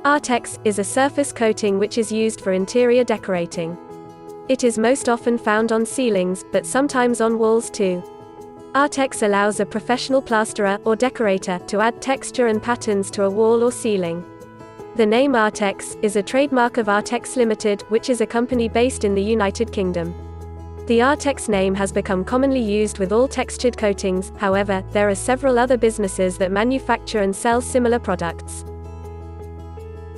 Artex is a surface coating which is used for interior decorating. It is most often found on ceilings, but sometimes on walls too. Artex allows a professional plasterer or decorator to add texture and patterns to a wall or ceiling. The name Artex is a trademark of Artex Limited, which is a company based in the United Kingdom. The Artex name has become commonly used with all textured coatings, however, there are several other businesses that manufacture and sell similar products.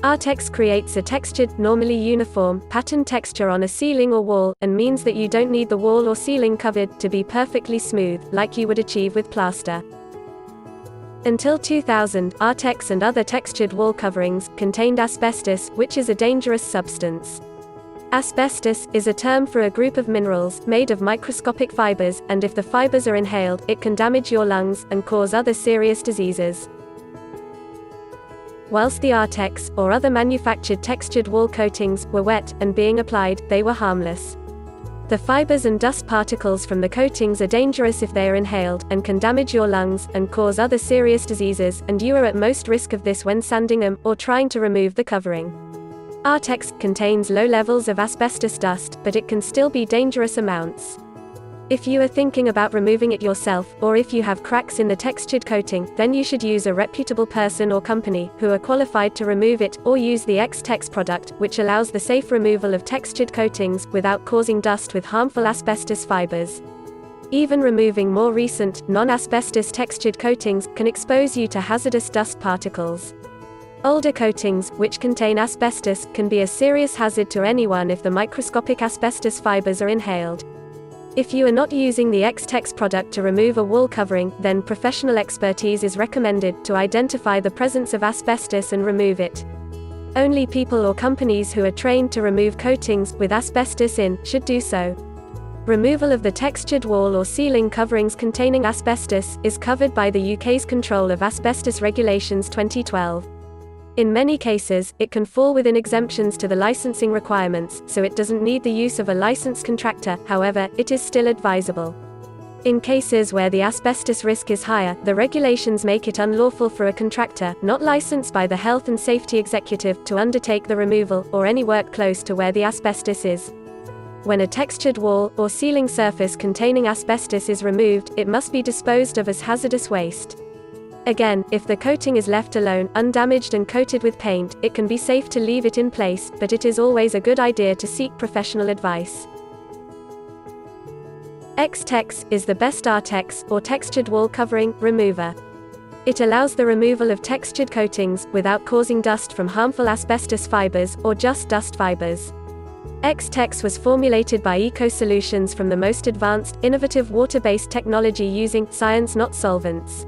Artex creates a textured, normally uniform, patterned texture on a ceiling or wall, and means that you don't need the wall or ceiling covered to be perfectly smooth, like you would achieve with plaster. Until 2000, Artex and other textured wall coverings contained asbestos, which is a dangerous substance. Asbestos is a term for a group of minerals made of microscopic fibers, and if the fibers are inhaled, it can damage your lungs and cause other serious diseases. Whilst the Artex, or other manufactured textured wall coatings, were wet and being applied, they were harmless. The fibers and dust particles from the coatings are dangerous if they are inhaled, and can damage your lungs, and cause other serious diseases, and you are at most risk of this when sanding them, or trying to remove the covering. Artex contains low levels of asbestos dust, but it can still be dangerous amounts. If you are thinking about removing it yourself, or if you have cracks in the textured coating, then you should use a reputable person or company, who are qualified to remove it, or use the X-Tex product, which allows the safe removal of textured coatings, without causing dust with harmful asbestos fibers. Even removing more recent, non-asbestos textured coatings, can expose you to hazardous dust particles. Older coatings, which contain asbestos, can be a serious hazard to anyone if the microscopic asbestos fibers are inhaled. If you are not using the X-Tex product to remove a wall covering, then professional expertise is recommended to identify the presence of asbestos and remove it. Only people or companies who are trained to remove coatings with asbestos in should do so. Removal of the textured wall or ceiling coverings containing asbestos is covered by the UK's Control of Asbestos Regulations 2012. In many cases, it can fall within exemptions to the licensing requirements, so it doesn't need the use of a licensed contractor, however, it is still advisable. In cases where the asbestos risk is higher, the regulations make it unlawful for a contractor, not licensed by the Health and Safety Executive, to undertake the removal, or any work close to where the asbestos is. When a textured wall, or ceiling surface containing asbestos is removed, it must be disposed of as hazardous waste. Again, if the coating is left alone, undamaged and coated with paint, it can be safe to leave it in place, but it is always a good idea to seek professional advice. X-Tex is the best Artex, or textured wall covering, remover. It allows the removal of textured coatings, without causing dust from harmful asbestos fibers, or just dust fibers. X-Tex was formulated by Eco Solutions from the most advanced, innovative water-based technology using science not solvents.